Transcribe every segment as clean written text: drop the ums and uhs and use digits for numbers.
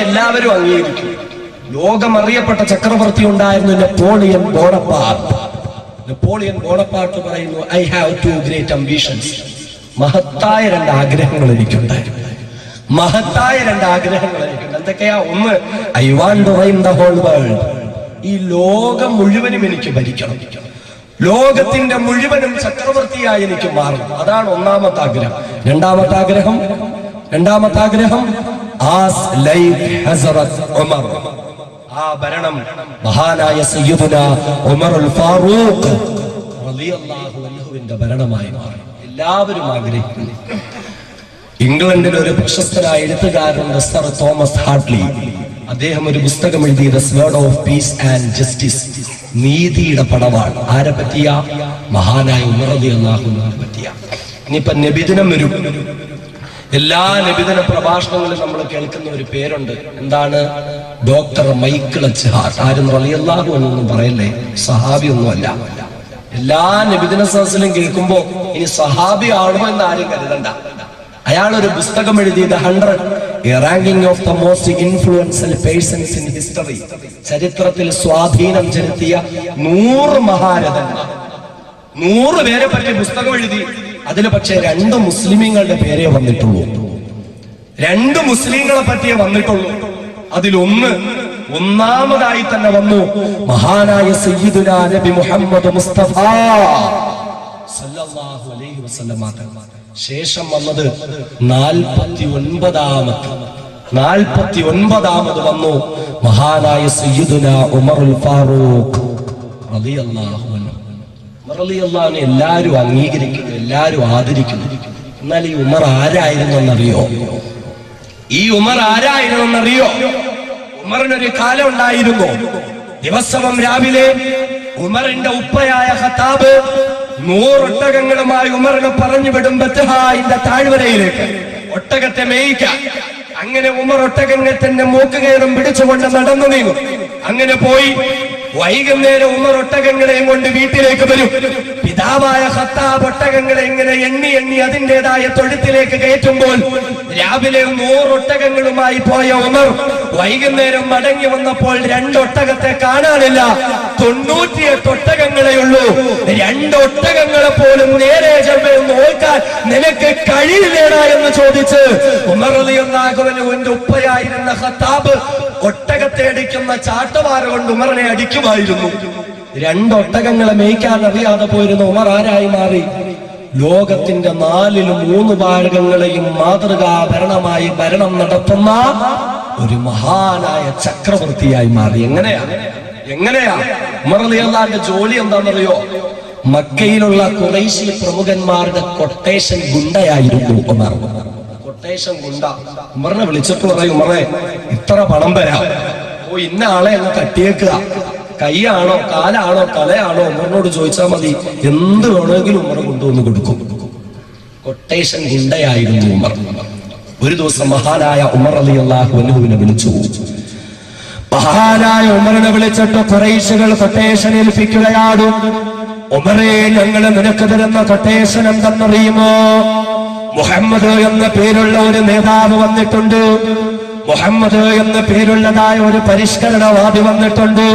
എല്ലാവരും അംഗീകരിക്കും. ലോകം അറിയപ്പെട്ട ചക്രവർത്തി ഉണ്ടായിരുന്നു നെപ്പോളിയൻ ബോണപ്പാർട്ട്. നെപ്പോളിയൻ ബോണപ്പാർട്ട് പറയുന്നു, ഐ ഹാവ് 2 ഗ്രേറ്റ് അംബിഷൻസ്. മഹത്തായ 2 ആഗ്രഹങ്ങൾ എനിക്കുണ്ടായിരുന്നു. മഹത്തായ 2 ആഗ്രഹങ്ങൾ എനിക്കുണ്ട്. എന്തൊക്കെയാ? ഒന്ന്, I want to reign the whole world. ഈ ലോകം മുഴുവനും എനിക്ക് ഭരിക്കണം. ലോകത്തിന്റെ മുഴുവനും ചക്രവർത്തിയായി എനിക്ക് മാറണം. അതാണ് ഒന്നാമത്തെ ആഗ്രഹം. രണ്ടാമത്തെ ആഗ്രഹം ആസ് ലൈക്ക് ഹസരത്ത് ഉമർ. ആ ഭരണം മഹാനായ സയ്യിദുന ഉമറുൽ ഫാറൂഖ് റളിയല്ലാഹു അൻഹുവിന്റെ ഭരണമായി മാറി. എല്ലാവരും ആഗ്രഹിക്കുന്നു. ഇംഗ്ലണ്ടിലെ ഒരു പ്രശസ്തനായ എഴുത്തുകാരനുണ്ട്, സർ തോമസ് ഹാർട്ട്ലി. അദ്ദേഹം ഒരു പുസ്തകം എഴുതി, the sword of peace and justice. നീതിയുടെ പടവാൾ. ആരെ പറ്റിയ? മഹാനായ ഉമർ റളിയല്ലാഹു അൻഹുവിനെ പറ്റിയ. ഇനിയിപ്പോ നബിദിനം വരും. എല്ലാ നബിദിന പ്രഭാഷണങ്ങളിലും നമ്മൾ കേൾക്കുന്ന ഒരു പേരുണ്ട്. എന്താണ്? Doctor Michael H heart. ആരും റളിയല്ലാഹു അൻഹു ഒന്നും പറയല്ലേ, സഹാബി ഒന്നുമല്ല. എല്ലാ നബിദിന സദസ്സിലും കേൾക്കുമ്പോ ഇനി സഹാബി ആണോ എന്ന് ആരും കരുതണ്ട. അയാൾ ഒരു പുസ്തകം എഴുതി, the 100 ranking of the most influential persons in history. ചരിത്രത്തിൽ സ്വാധീനം ചെലുത്തിയ 100 മഹാരഥന്മാർ, 100 പേരെ പറ്റി പുസ്തകം എഴുതി. അതിൽ പക്ഷേ 2 മുസ്ലിമീങ്ങളുടെ പേരേ വന്നിട്ടുള്ളൂ. 2 മുസ്ലിങ്ങളെ പറ്റിയേ വന്നിട്ടുള്ളൂ. ഒന്നാമതായി തന്നെ വന്നു മഹാനായ സയ്യിദുനാ നബി മുഹമ്മദ് മുസ്തഫ സല്ലല്ലാഹു അലൈഹി വസല്ലം. ശേഷം വന്നത് 49ാമത് വന്നു മഹാനായ സയ്യിദുനാ ഉമറുൽ ഫാറൂഖ് റളിയല്ലാഹു അൻഹു. ഉമർ റളിയല്ലാഹു അൻഹു എല്ലാവരും അംഗീകരിക്കുന്നു, എല്ലാവരും ആദരിക്കുന്നു. എന്നാൽ ഈ ഉമർ ആരായിരുന്നെന്നറിയോ? ഉമറിനൊരു കാലം ഉണ്ടായിരുന്നു. ദിവസവും രാവിലെ ഉമറിന്റെ ഉപ്പയായ ഖത്താബ് 100 ഒട്ടകങ്ങളുമായി ഉമറിനെ പറഞ്ഞു വിടും ബത്ഹായിന്റെ താഴ്വരയിലേക്ക് ഒട്ടകത്തെ മേയിക്കാൻ. അങ്ങനെ ഉമർ ഒട്ടകങ്ങളുടെ മൂക്ക് കയറും പിടിച്ചുകൊണ്ട് നടന്നു നീങ്ങും. അങ്ങനെ പോയി വൈകുന്നേരം ഉമർ ഒട്ടകങ്ങളെയും കൊണ്ട് വീട്ടിലേക്ക് വരും. പിതാവായ ഖത്താബ് ഒട്ടകങ്ങളെ ഇങ്ങനെ എണ്ണി അതിൻ്റെതായ തൊഴുത്തിലേക്ക് കയറ്റുമ്പോൾ രാവിലെ 100 ഒട്ടകങ്ങളുമായി പോയ ഉമർ വൈകുന്നേരം മടങ്ങി വന്നപ്പോൾ 2 ഒട്ടകത്തെ കാണാനില്ല. 98 ഒട്ടകങ്ങളെ ഉള്ളൂ. 2 ഒട്ടകങ്ങളെ പോലും നേരെ ചെന്ന് നോക്കാൻ നിനക്ക് കഴിയില്ലേടാ എന്ന് ചോദിച്ച് ഉമർ റളിയല്ലാഹു അൻഹുവിന്റെ ഉപ്പയായിരുന്ന ഖത്താബ് ഒട്ടകത്തെ അടിക്കുന്ന ചാട്ടവാര കൊണ്ട് ഉമറിനെ അടിക്കുമായിരുന്നു. 2 ഒട്ടകങ്ങളെ മേയ്ക്കാൻ അറിയാതെ പോയിരുന്ന ഉമർ ആരായി മാറി? ലോകത്തിന്റെ 4/3 ഭാഗങ്ങളെയും മാതൃകാ ഭരണമായി ഭരണം നടത്തുന്ന ഒരു മഹാനായ ചക്രവർത്തിയായി മാറി. എങ്ങനെയാ ഉമർ റളിയല്ലാഹുവിന്റെ ജോലി എന്താണെന്നറിയോ? മക്കയിലുള്ള ഖുറൈശി പ്രമുഖന്മാരുടെ കൊട്ടേഷൻ ഗുണ്ടയായിരുന്നു ഉമർ. കൊട്ടേഷൻ ഗുണ്ട ഉമറിനെ വിളിച്ചിട്ട് പറയും, ഉമറെ ഇത്ര പണം തരാം, ഇന്ന ആളെ അങ്ങ് തട്ടിയേക്കുക, കൈയാണോ കാലാണോ തലയാണോ ഉമറിനോട് ചോദിച്ചാൽ മതി, എന്ത് വേണമെങ്കിലും ഉമർ കൊണ്ടുവന്ന് കൊടുക്കും. കൊട്ടേഷൻ ഗുണ്ടയായിരുന്നു ഉമർ. ഒരു ദിവസം മഹാനായ ഉമർ റളിയല്ലാഹു അൻഹുവിനെ വിളിച്ചു. മഹാനായ ഉമറിനെ വിളിച്ചിട്ട് ഖുറൈശികൾ കൊട്ടേഷൻ ഏൽപ്പിക്കുകയാണ്. ഉമറേ, ഞങ്ങൾ നിനക്ക് തരുന്ന കൊട്ടേഷൻ എന്തെന്നറിയുമോ? മുഹമ്മദ് എന്ന പേരുള്ള ഒരു നേതാവ് വന്നിട്ടുണ്ട്. മുഹമ്മദ് എന്ന പേരുള്ളതായ ഒരു പരിഷ്കരണവാദി വന്നിട്ടുണ്ട്.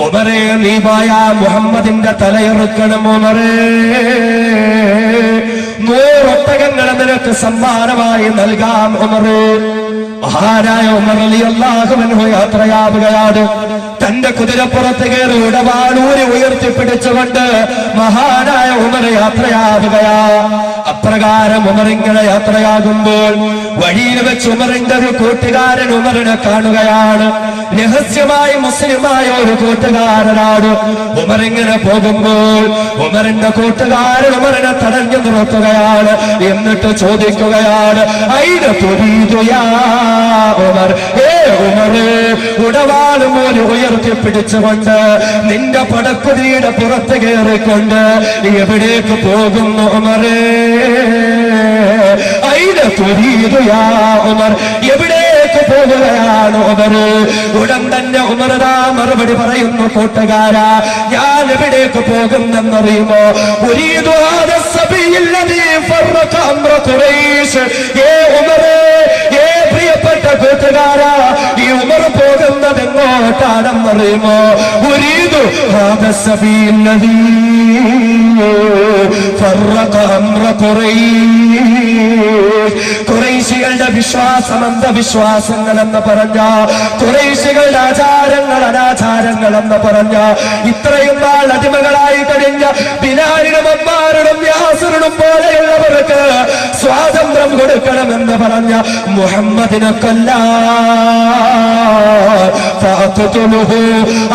ഉമറേ, നീ പോയ മുഹമ്മദിന്റെ തലയെറുക്കണം. ഉമറേ, 100 ഒട്ടകങ്ങളെ നിനക്ക് സമ്മാനമായി നൽകാം. ഉമറേ, മഹാനായ ഉമർ റളിയല്ലാഹു അൻഹു യാത്രയാവുകയാണ്. തന്റെ കുതിരപ്പുറത്ത് കയറി ഉടവാളൂരി ഉയർത്തിപ്പിടിച്ചുകൊണ്ട് മഹാനായ ഉമർ യാത്രയാവുകയാ. അപ്രകാരം ഉമർ ഇങ്ങനെ യാത്രയാകുമ്പോൾ വഴിയിൽ വെച്ച് ഉമറിന്റെ ഒരു കൂട്ടുകാരൻ ഉമറിനെ കാണുകയാണ്. രഹസ്യമായി മുസ്ലിമായ ഒരു കൂട്ടുകാരനാണ്. ഉമർ ഇങ്ങനെ പോകുമ്പോൾ ഉമറിന്റെ കൂട്ടുകാരൻ ഉമറിനെ തടഞ്ഞു നിർത്തുകയാണ്. എന്നിട്ട് ചോദിക്കുകയാണ്, ഐന തുരീദു യാ ഉമർ? ഉമറ്, ഉടവാള് പോലെ ഉയർത്തിപ്പിടിച്ചുകൊണ്ട് നിന്റെ പടക്കുതിയുടെ പുറത്ത് കയറിക്കൊണ്ട് എവിടേക്ക് പോകുന്നു ഉമറേ? ഐന തുരീദു യാ ഉമർ? എവിടേക്ക് പോകുകയാണ് ഉമർ? ഉടൻ തന്നെ ഉമറാ മറുപടി പറയുന്നു, കൂട്ടുകാരാ, ഞാൻ എവിടേക്ക് പോകുന്നെന്നറിയുമോ? ഉരീദു ഹാദാ സബീല്ലദീ ഫറഖ അംറ ഖുറൈശ്. ഉമറേ, പ്രിയപ്പെട്ട കൂട്ടുകാരാ, ഈ ഉമർ പോകുന്നത് എങ്ങോട്ടാണെന്നറിയുമോ? ഉരീദു ഹാദ സബീൽ ലദീ ഫറഖ അംറ ഖുറൈശികളുടെ വിശ്വാസം അന്ധവിശ്വാസങ്ങൾ എന്ന് പറഞ്ഞ, ഖുറൈശികളുടെ ആചാരങ്ങൾ അനാചാരങ്ങൾ എന്ന് പറഞ്ഞ, ഇത്രയും നാൾ അടിമകളായി കഴിഞ്ഞ ബിലാലിനും അമ്മാറിനും യാസിറിനും പോലെയുള്ളവർക്ക് സ്വാതന്ത്ര്യം കൊടുക്കണമെന്ന് പറഞ്ഞ മുഹമ്മദിനെ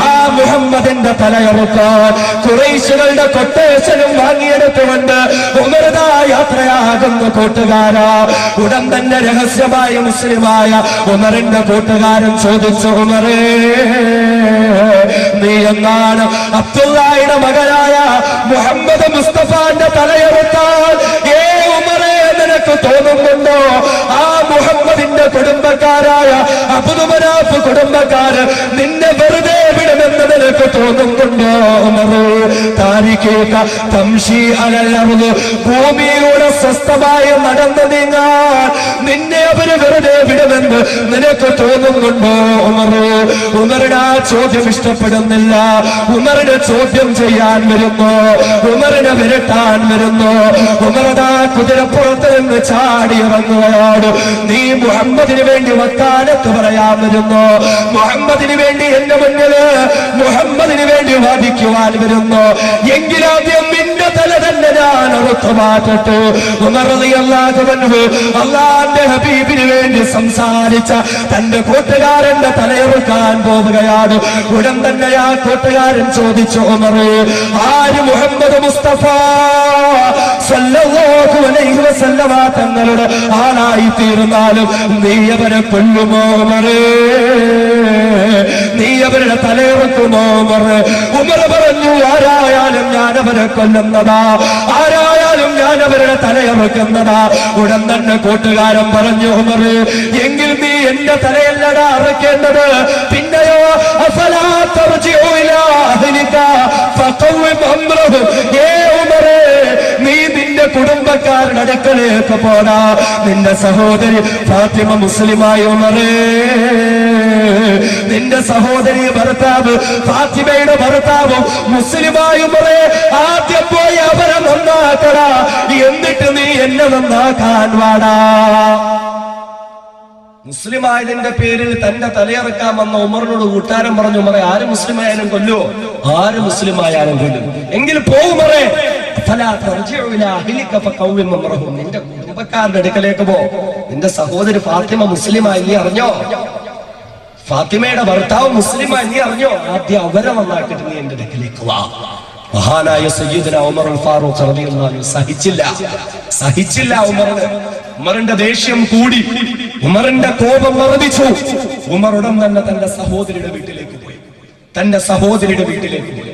ആ മുഹമ്മദിന്റെ തലയറുക്കാൻ ഖുറൈശികളുടെ കൊട്ടേഷനും വാങ്ങിയെടുത്തുകൊണ്ട് ഉമർദാ യാത്രയാകുന്ന കൂട്ടുകാരാ. ഉടൻ തന്നെ രഹസ്യമായ മുസ്ലിമായ ഉമറിന്റെ കൂട്ടുകാരൻ ചോദിച്ചു, ഉമറേ, നീ എന്നാണ് അബ്ദുള്ളയുടെ മകനായ മുഹമ്മദ് മുസ്തഫാന്റെ തലയെറുത്താൽ ഉമറേ നിനക്ക് തോന്നുന്നുണ്ടോ ആ മുഹമ്മദിന്റെ കുടുംബക്കാരായ അബ്ദുമനാഫ് കുടുംബക്കാര് നിന്നെ വെറുതെ വിടുമെന്ന് നിനക്ക് തോന്നുന്നുണ്ടോ? ഉമറേ, താരിഖേക തംശി അലൽ അർദ്, ഭൂമിയിലൂടെ സ്വസ്ഥമായി നടന്നു നീങ്ങാൻ നിന്നെ അവര് വെറുതെ വിടുമെന്ന് നിനക്ക് തോന്നുന്നുണ്ടോ? ഉമറേ, ഉമറിന് ആ ചോദ്യം ഇഷ്ടപ്പെടുന്നില്ല. ഉമറിന് ചോദ്യം ചെയ്യാൻ വരുന്നു, ഉമറിനെ വിരട്ടാൻ വരുന്നു. ഉമറദാ കുതിരപ്പുറത്ത് നിന്ന് ചാടി ഇറങ്ങുകയാണ്. നീ മുഹമ്മദിന് വേണ്ടി വക്കാലത്ത് പറയാൻ വരുന്നു, മുഹമ്മദിന് വേണ്ടി എന്റെ മുന്നില് മുഹമ്മദിന് വേണ്ടി വാദിക്കുവാൻ വരുന്നു. എങ്കിലാദ്യം നിന്റെ തല തന്നെ ഞാൻ അറുത്തു മാറ്റട്ടെ. ഉമർ റളിയല്ലാഹു അൻഹു അല്ലാഹുവിന്റെ ഹബീബിന് വേണ്ടി സംസാരിച്ച തന്റെ കൂട്ടുകാരന്റെ തലയെറുക്കാൻ പോവുകയാണ്. ഉടൻ തന്നെ ആ കൂട്ടുകാരൻ ചോദിച്ചു, ഉമറേ, ആര് മുഹമ്മദ് മുസ്തഫ സല്ലല്ലാഹു അലൈഹി വസല്ലമ തങ്ങളുടെ ആളായി തീർന്നാലും നീ അവരെ കൊല്ലുമോ ഉമറേ? നീ അവരുടെ തലയെറുക്കുമോ ഉമറേ? ഉമർ പറഞ്ഞു, ആരായാലും ഞാൻ അവരെ കൊല്ലുന്നതാ, ആരായാലും ഞാൻ അവരുടെ തലയെറുക്കുന്നതാ. ഉടൻ തന്നെ കൂട്ടുകാരൻ പറഞ്ഞു, ഉമറേ, എങ്കിൽ നീ എന്റെ തലയല്ലടാ അറക്കേണ്ടത്, പിന്നെയോ അഫലാ തർജിഉ ഇലാ അഹ്ലിക ഫഖവ്വിം അംറഹു. ഉമറേ, നീ നിന്റെ കുടുംബക്കാരുടെ അടുക്കലേക്ക് പോടാ. നിന്റെ സഹോദരി ഫാത്തിമ മുസ്ലിമായ ഉമറേ, നിന്റെ സഹോദരി ഭർത്താവ് ഫാത്തിമയുടെ ഭർത്താവും മുസ്ലിമായ ഉമറേ, ആദ്യം പോയി അവരെ നന്നാക്കടാ, എന്നിട്ട് നീ എന്നെ നന്നാക്കാൻ വാടാ. മുസ്ലിമായതിന്റെ പേരിൽ തന്റെ തലയിറക്കാൻ വന്ന ഉമറിനോട് കൂട്ടാരൻ പറഞ്ഞു, ഉമറേ, ആര് മുസ്ലിമായാലും കൊല്ലുവോ? ആര് മുസ്ലിമായാലും കൊല്ലും. എങ്കിൽ പോകുമറേ, നിന്റെ കുടുംബക്കാരുടെ അടുക്കലേക്ക് പോ. നിന്റെ സഹോദരി ഫാത്തിമ മുസ്ലിമായി, നീ അറിഞ്ഞോ? ഫാത്തിമയുടെ ഭർത്താവ് മുസ്ലിമായി, നീ അറിഞ്ഞോ? ആദ്യം അവരെ നന്നാക്കിട്ട് നീ എന്റെ അടുക്കലേക്ക് വാ. മഹാനായ സയ്യിദുനാ ഉമർ ഫാറൂഖ് റളിയല്ലാഹു അൻഹു സഹിച്ചില്ല. ഉമറിന്റെ ദേഷ്യം കൂടി, ഉമറിന്റെ കോപം വർദ്ധിച്ചു. ഉമർ ഉടൻ തന്നെ തന്റെ സഹോദരിയുടെ വീട്ടിലേക്ക് പോയി.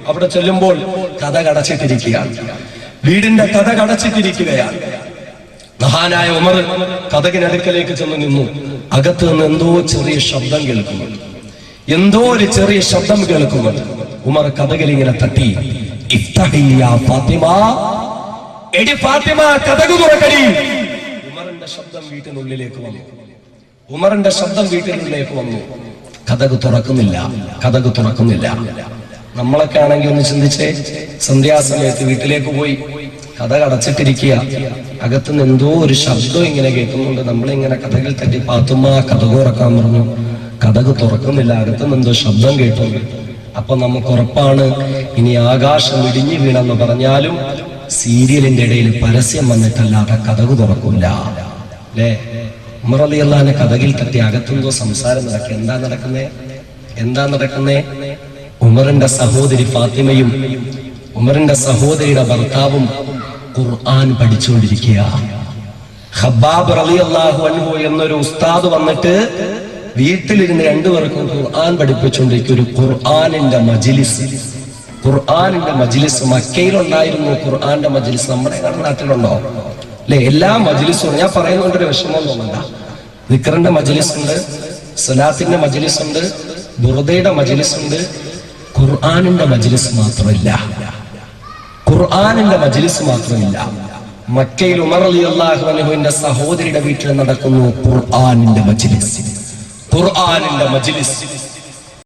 അവിടെ ചെല്ലുമ്പോൾ കഥ കടച്ചിട്ടിരിക്കുകയാണ്. വീടിന്റെ കഥ കടച്ചിട്ടിരിക്കുകയാണ്. മഹാനായ ഉമർ കഥകിനടുക്കലേക്ക് ചെന്ന് നിന്നു. അകത്ത് നിന്ന് എന്തോ ഒരു ചെറിയ ശബ്ദം കേൾക്കുന്നുണ്ട്. ഉമർ കഥകിൽ ഇങ്ങനെ തട്ടി, ഫാത്തിമ, എടി ഫാത്തിമ, കഥക് തുറക്കടി. ഉമറിന്റെ ശബ്ദം വീട്ടിനുള്ളിലേക്ക് വന്നു. കഥക് തുറക്കുന്നില്ല. നമ്മളൊക്കെ ആണെങ്കിൽ ഒന്ന് ചിന്തിച്ചേ, സന്ധ്യാസമയത്ത് വീട്ടിലേക്ക് പോയി കഥ അടച്ചിട്ടിരിക്കുക, അകത്തുനിന്ന് എന്തോ ഒരു ശബ്ദം ഇങ്ങനെ കേൾക്കുന്നുണ്ട്. നമ്മളിങ്ങനെ കഥകിൽ തട്ടി, ഫാത്തിമ കഥക് തുറക്കാൻ പറഞ്ഞു, കഥക് തുറക്കുന്നില്ല, അകത്തുനിന്ന് എന്തോ ശബ്ദം കേട്ടു. അപ്പൊ നമുക്ക് ഉറപ്പാണ്, ഇനി ആകാശം ഇടിഞ്ഞു വീണെന്ന് പറഞ്ഞാലും സീരിയലിന്റെ ഇടയിൽ പരസ്യം വന്നിട്ടല്ലാതെ കഥക് തുറക്കൂല അല്ലേ? ഉമർ റളിയല്ലാഹു അൻഹു കഥകിൽ തട്ടി, അകത്തെന്തോ സംസാരം നടക്കുക. എന്താ നടക്കുന്നേ? ഉമറിന്റെ സഹോദരി ഫാത്തിമയും ഉമറിന്റെ സഹോദരിയുടെ ഭർത്താവും ഖുർആൻ പഠിച്ചുകൊണ്ടിരിക്കുക. ഖബ്ബാബ് റളിയല്ലാഹു അൻഹു എന്നൊരു ഉസ്താദ് വന്നിട്ട് വീട്ടിലിരുന്ന് രണ്ടുപേർക്കും ഖുർആൻ പഠിപ്പിച്ചുകൊണ്ടിരിക്കുക. ഒരു ഖുർആനിന്റെ മജ്ലിസ് മക്കയിലുണ്ടായിരുന്നു. ഖുർആന്റെ മജ്ലിസ് നമ്മുടെ നാട്ടിലുണ്ടോ അല്ലെ? എല്ലാ മജ്ലിസും ഞാൻ പറയുന്നതുകൊണ്ടൊരു വിഷമം തോന്നണ്ട. ദിക്റിന്റെ മജ്ലിസ് ഉണ്ട്, സലാത്തിന്റെ മജ്ലിസ് ഉണ്ട്, ബുർദയുടെ മജ്ലിസ് ഉണ്ട്. ഖുർആനിന്റെ മജ്ലിസ് മാത്രമില്ല. മക്കയിൽ ഉമർ റളിയല്ലാഹു അൻഹുവിന്റെ സഹോദരിയുടെ വീട്ടിൽ നടക്കുന്നു ഖുർആനിന്റെ മജ്ലിസ്. ഖുർആനിന്റെ മജ്ലിസ്.